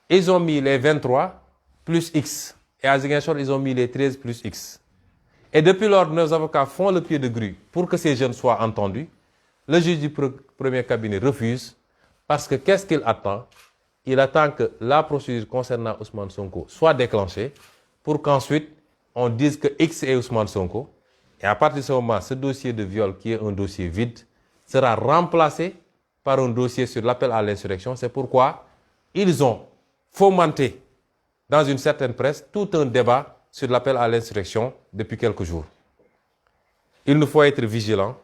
Ils ont mis les 23 plus X. Et à Ziguinchor, ils ont mis les 13 plus X. Et depuis lors, nos avocats font le pied de grue pour que ces jeunes soient entendus. Le juge du premier cabinet refuse parce que qu'est-ce qu'il attend? Il attend que la procédure concernant Ousmane Sonko soit déclenchée pour qu'ensuite on dise que X est Ousmane Sonko. Et à partir de ce moment, ce dossier de viol, qui est un dossier vide, sera remplacé par un dossier sur l'appel à l'insurrection. C'est pourquoi ils ont fomenté dans une certaine presse tout un débat sur l'appel à l'insurrection depuis quelques jours. Il nous faut être vigilants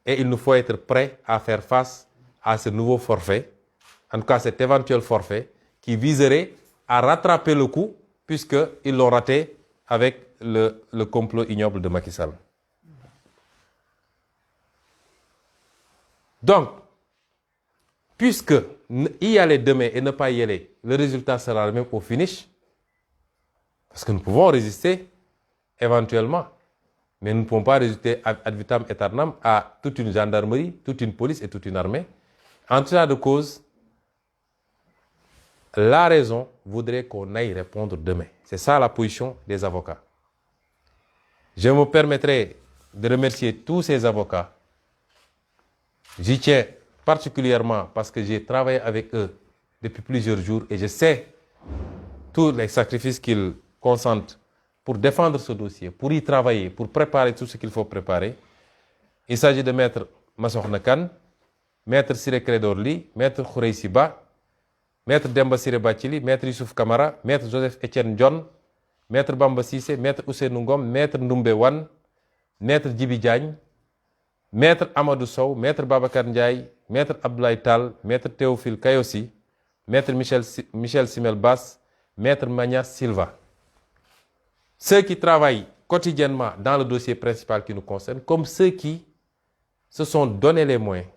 et il nous faut être prêts à faire face à ce nouveau forfait, en tout cas cet éventuel forfait qui viserait à rattraper le coup puisqu'ils l'ont raté avec le complot ignoble de Macky Sall. Donc, puisque y aller demain et ne pas y aller, le résultat sera le même au finish, parce que nous pouvons résister éventuellement, mais nous ne pouvons pas résister ad vitam aeternam à toute une gendarmerie, toute une police et toute une armée. En tout cas de cause, la raison voudrait qu'on aille répondre demain. C'est ça la position des avocats. Je me permettrai de remercier tous ces avocats. J'y tiens particulièrement parce que j'ai travaillé avec eux depuis plusieurs jours et je sais tous les sacrifices qu'ils consentent pour défendre ce dossier, pour y travailler, pour préparer tout ce qu'il faut préparer. Il s'agit de Maître Massokhna Kane, Maître Ciré Clédor Ly, Maître Khoureychi Ba, Maître Demba Ciré Bathily, Maître Youssouf Kamara, Maître Joseph Étienne Dione, Maître Bamba Cissé, Maître Ousseynou Ngom, Maître Ndoumbe Wane, Maître Djibi Diagne, Maître Amadou Sow, Maître Babacar Ndiaye, Maître Abdoulaye Tall, Maître Théophile Kayossi, Maître Michel Simel Bass, Maître Magna Silva. Ceux qui travaillent quotidiennement dans le dossier principal qui nous concerne, comme ceux qui se sont donné les moyens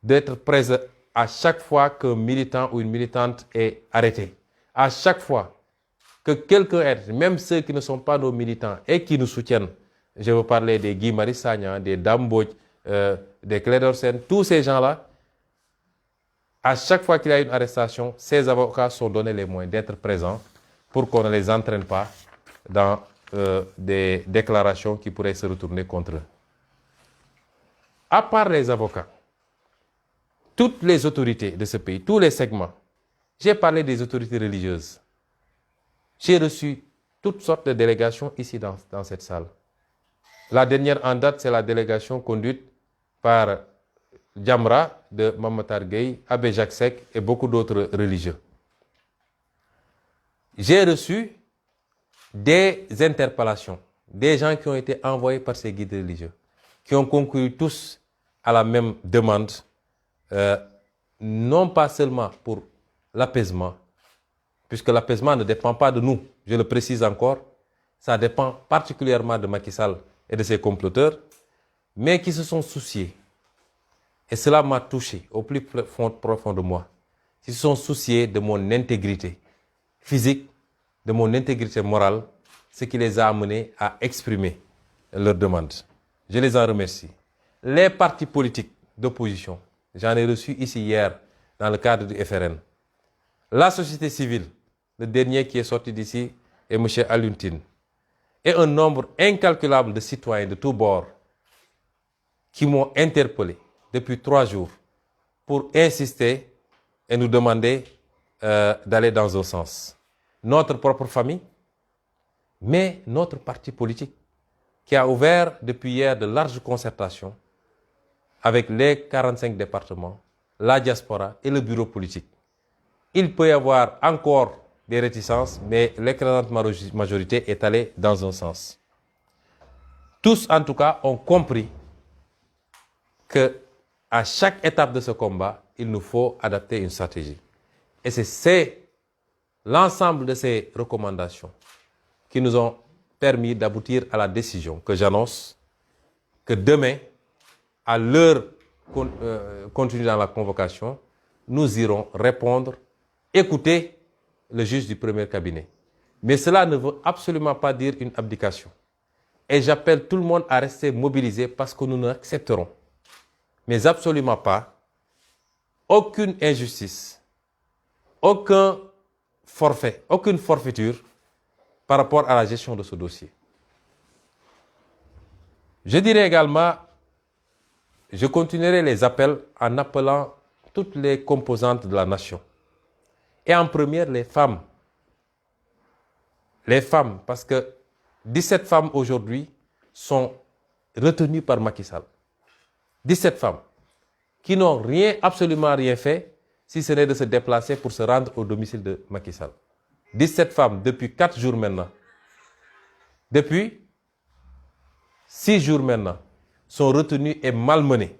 d'être présents à chaque fois qu'un militant ou une militante est arrêté. À chaque fois que quelqu'un est arrêté, même ceux qui ne sont pas nos militants et qui nous soutiennent, je veux parler des Guy Marius Sagna, des Dame Mbodj, des Clédor Sène, tous ces gens-là, à chaque fois qu'il y a une arrestation, ces avocats sont donnés les moyens d'être présents pour qu'on ne les entraîne pas dans des déclarations qui pourraient se retourner contre eux. À part les avocats, toutes les autorités de ce pays, tous les segments, j'ai parlé des autorités religieuses. J'ai reçu toutes sortes de délégations ici dans cette salle. La dernière en date, c'est la délégation conduite par Djamra de Mamatar Gueye, Abbé Jacques Seck et beaucoup d'autres religieux. J'ai reçu des interpellations, des gens qui ont été envoyés par ces guides religieux, qui ont concouru tous à la même demande, non pas seulement pour l'apaisement, puisque l'apaisement ne dépend pas de nous, je le précise encore, ça dépend particulièrement de Macky Sall et de ses comploteurs, mais qui se sont souciés, et cela m'a touché au plus profond de moi, qui se sont souciés de mon intégrité physique, de mon intégrité morale, ce qui les a amenés à exprimer leurs demandes. Je les en remercie. Les partis politiques d'opposition, j'en ai reçu ici hier dans le cadre du FRN. La société civile, le dernier qui est sorti d'ici est M. Alioune Tine. Et un nombre incalculable de citoyens de tous bords qui m'ont interpellé depuis 3 jours pour insister et nous demander d'aller dans un sens. Notre propre famille, mais notre parti politique qui a ouvert depuis hier de larges concertations avec les 45 départements, la diaspora et le bureau politique. Il peut y avoir encore des réticences, mais l'écrasante majorité est allée dans un sens. Tous, en tout cas, ont compris qu'à chaque étape de ce combat, il nous faut adapter une stratégie. Et c'est l'ensemble de ces recommandations qui nous ont permis d'aboutir à la décision que j'annonce que demain, à l'heure contenue dans la convocation, nous irons répondre, écouter le juge du premier cabinet. Mais cela ne veut absolument pas dire une abdication. Et j'appelle tout le monde à rester mobilisé parce que nous n'accepterons, mais absolument pas, aucune injustice, aucun forfait, aucune forfaiture par rapport à la gestion de ce dossier. Je dirais également, je continuerai les appels en appelant toutes les composantes de la nation. Et en première, les femmes. Les femmes, parce que 17 femmes aujourd'hui sont retenues par Macky Sall. 17 femmes qui n'ont rien, absolument rien fait, si ce n'est de se déplacer pour se rendre au domicile de Macky Sall. 17 femmes depuis 4 jours maintenant. Depuis 6 jours maintenant, sont retenues et malmenées.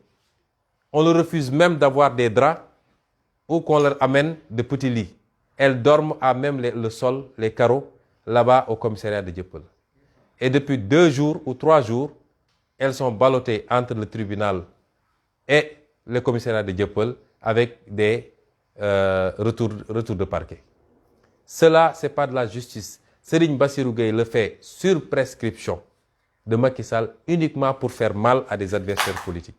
On leur refuse même d'avoir des draps ou qu'on leur amène de petits lits. Elles dorment à même le sol, les carreaux, là-bas au commissariat de Dieuppeul. Et depuis 2 jours ou 3 jours, elles sont ballottées entre le tribunal et le commissariat de Dieuppeul avec des retours de parquet. Cela, ce n'est pas de la justice. Serigne Bassirou Gueye le fait sur prescription de Macky Sall uniquement pour faire mal à des adversaires politiques.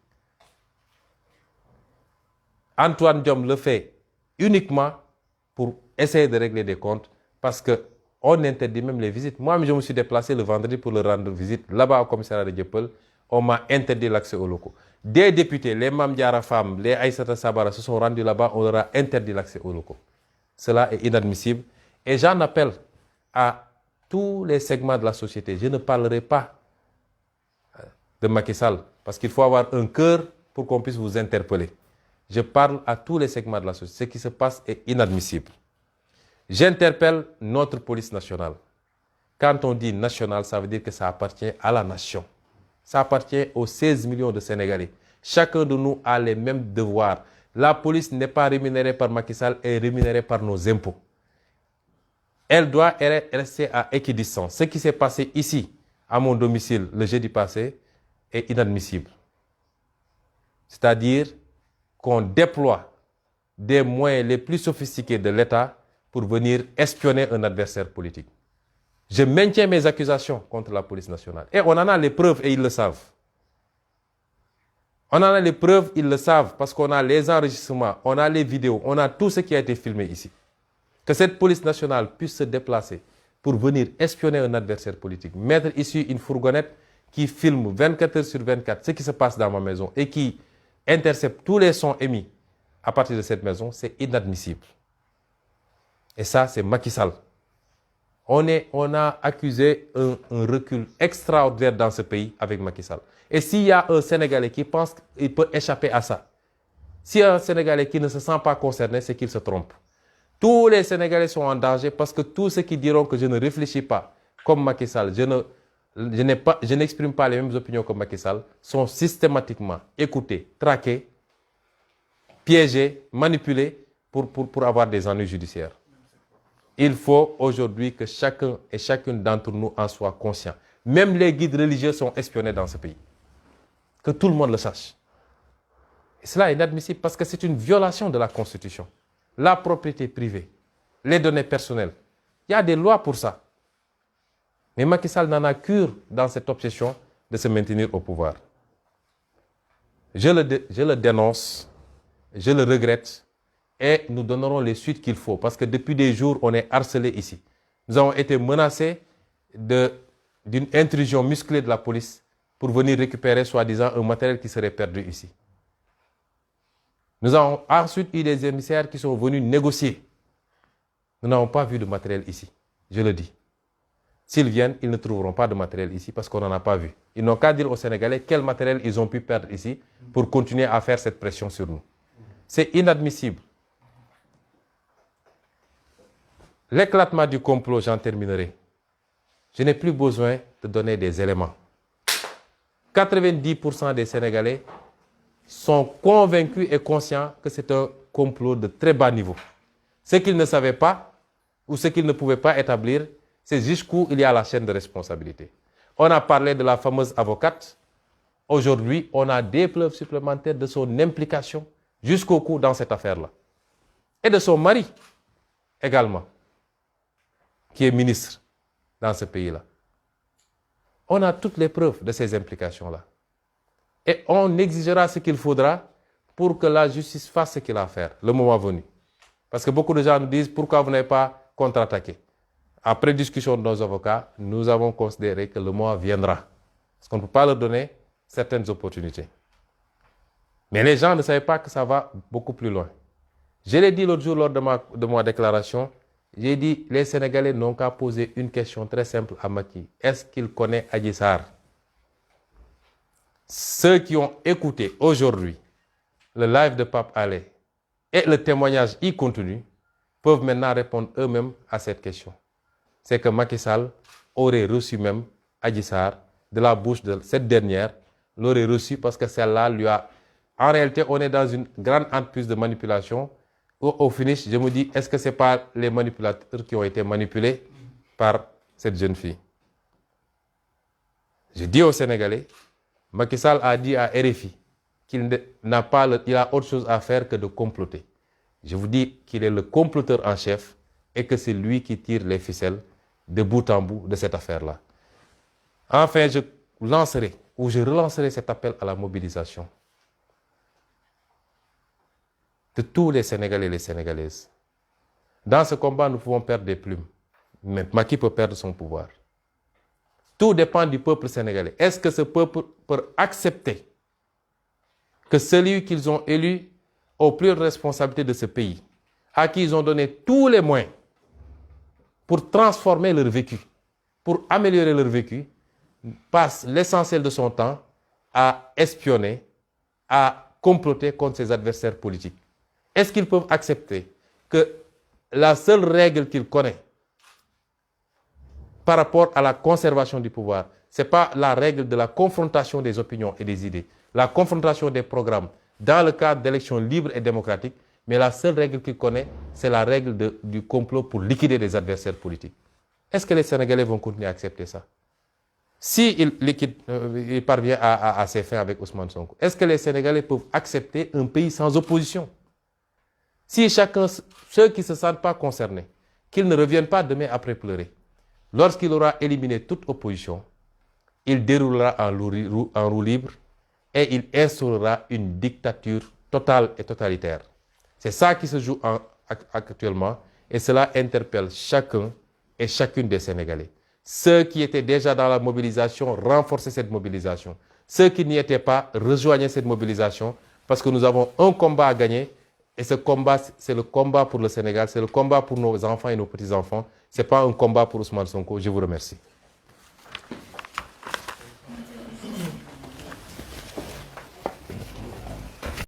Antoine Diome le fait uniquement pour essayer de régler des comptes parce qu'on interdit même les visites. Moi, je me suis déplacé le vendredi pour leur rendre visite là-bas au commissariat de Dieuppeul. On m'a interdit l'accès aux locaux. Des députés, les Mame Diarra Fam, les Aïssata Sabara se sont rendus là-bas, on leur a interdit l'accès aux locaux. Cela est inadmissible. Et j'en appelle à tous les segments de la société. Je ne parlerai pas de Macky Sall, parce qu'il faut avoir un cœur pour qu'on puisse vous interpeller. Je parle à tous les segments de la société. Ce qui se passe est inadmissible. J'interpelle notre police nationale. Quand on dit nationale, ça veut dire que ça appartient à la nation. Ça appartient aux 16 millions de Sénégalais. Chacun de nous a les mêmes devoirs. La police n'est pas rémunérée par Macky Sall, elle est rémunérée par nos impôts. Elle doit rester à équidistance. Ce qui s'est passé ici, à mon domicile, le jeudi passé, est inadmissible. C'est-à-dire qu'on déploie des moyens les plus sophistiqués de l'État pour venir espionner un adversaire politique. Je maintiens mes accusations contre la police nationale. Et on en a les preuves et ils le savent. On en a les preuves, ils le savent, parce qu'on a les enregistrements, on a les vidéos, on a tout ce qui a été filmé ici. Que cette police nationale puisse se déplacer pour venir espionner un adversaire politique, mettre ici une fourgonnette qui filme 24 heures sur 24 ce qui se passe dans ma maison et qui intercepte tous les sons émis à partir de cette maison, c'est inadmissible. Et ça, c'est Macky Sall. On a accusé un recul extraordinaire dans ce pays avec Macky Sall. Et s'il y a un Sénégalais qui pense qu'il peut échapper à ça, s'il y a un Sénégalais qui ne se sent pas concerné, c'est qu'il se trompe. Tous les Sénégalais sont en danger parce que tous ceux qui diront que je ne réfléchis pas comme Macky Sall, je n'exprime pas les mêmes opinions que Macky Sall, sont systématiquement écoutés, traqués, piégés, manipulés pour avoir des ennuis judiciaires. Il faut aujourd'hui que chacun et chacune d'entre nous en soit conscient. Même les guides religieux sont espionnés dans ce pays. Que tout le monde le sache. Et cela est inadmissible parce que c'est une violation de la Constitution. La propriété privée, les données personnelles. Il y a des lois pour ça. Mais Macky Sall n'en a cure dans cette obsession de se maintenir au pouvoir. Je le dénonce, je le regrette et nous donnerons les suites qu'il faut parce que depuis des jours, on est harcelés ici. Nous avons été menacés d'une intrusion musclée de la police pour venir récupérer soi-disant un matériel qui serait perdu ici. Nous avons ensuite eu des émissaires qui sont venus négocier. Nous n'avons pas vu de matériel ici, je le dis. S'ils viennent, ils ne trouveront pas de matériel ici parce qu'on n'en a pas vu. Ils n'ont qu'à dire aux Sénégalais quel matériel ils ont pu perdre ici pour continuer à faire cette pression sur nous. C'est inadmissible. L'éclatement du complot, j'en terminerai. Je n'ai plus besoin de donner des éléments. 90% des Sénégalais sont convaincus et conscients que c'est un complot de très bas niveau. Ce qu'ils ne savaient pas ou ce qu'ils ne pouvaient pas établir, c'est jusqu'où il y a la chaîne de responsabilité. On a parlé de la fameuse avocate. Aujourd'hui, on a des preuves supplémentaires de son implication jusqu'au cou dans cette affaire-là. Et de son mari également, qui est ministre dans ce pays-là. On a toutes les preuves de ces implications-là. Et on exigera ce qu'il faudra pour que la justice fasse ce qu'il a à faire, le moment venu. Parce que beaucoup de gens nous disent pourquoi vous n'avez pas contre-attaqué. Après discussion de nos avocats, nous avons considéré que le moment viendra. Parce qu'on ne peut pas leur donner certaines opportunités. Mais les gens ne savaient pas que ça va beaucoup plus loin. Je l'ai dit l'autre jour lors de ma déclaration, j'ai dit les Sénégalais n'ont qu'à poser une question très simple à Macky. Est-ce qu'il connaît Adji Sarr? Ceux qui ont écouté aujourd'hui le live de Pape Alé et le témoignage y contenu peuvent maintenant répondre eux-mêmes à cette question. C'est que Macky Sall aurait reçu même Adji Sarr de la bouche de cette dernière, l'aurait reçu parce que celle-là lui a... En réalité, on est dans une grande entreprise de manipulation où, au finish, je me dis, est-ce que ce n'est pas les manipulateurs qui ont été manipulés par cette jeune fille? Je dis aux Sénégalais, Macky Sall a dit à RFI qu'il il a autre chose à faire que de comploter. Je vous dis qu'il est le comploteur en chef et que c'est lui qui tire les ficelles de bout en bout de cette affaire-là. Enfin, je relancerai cet appel à la mobilisation de tous les Sénégalais et les Sénégalaises. Dans ce combat, nous pouvons perdre des plumes, mais Macky peut perdre son pouvoir. Tout dépend du peuple sénégalais. Est-ce que ce peuple peut accepter que celui qu'ils ont élu aux plus hautes responsabilités de ce pays, à qui ils ont donné tous les moyens pour transformer leur vécu, pour améliorer leur vécu, passe l'essentiel de son temps à espionner, à comploter contre ses adversaires politiques? Est-ce qu'ils peuvent accepter que la seule règle qu'ils connaissent par rapport à la conservation du pouvoir, ce n'est pas la règle de la confrontation des opinions et des idées, la confrontation des programmes dans le cadre d'élections libres et démocratiques, mais la seule règle qu'ils connaissent, c'est la règle du complot pour liquider les adversaires politiques? Est-ce que les Sénégalais vont continuer à accepter ça? S'il il parvient à ses fins avec Ousmane Sonko, est-ce que les Sénégalais peuvent accepter un pays sans opposition? Si ceux qui ne se sentent pas concernés, qu'ils ne reviennent pas demain après pleurer. Lorsqu'il aura éliminé toute opposition, il déroulera en roue libre et il instaurera une dictature totale et totalitaire. C'est ça qui se joue actuellement et cela interpelle chacun et chacune des Sénégalais. Ceux qui étaient déjà dans la mobilisation, renforcez cette mobilisation. Ceux qui n'y étaient pas, rejoignez cette mobilisation parce que nous avons un combat à gagner et ce combat, c'est le combat pour le Sénégal, c'est le combat pour nos enfants et nos petits-enfants. Ce n'est pas un combat pour Ousmane Sonko. Je vous remercie.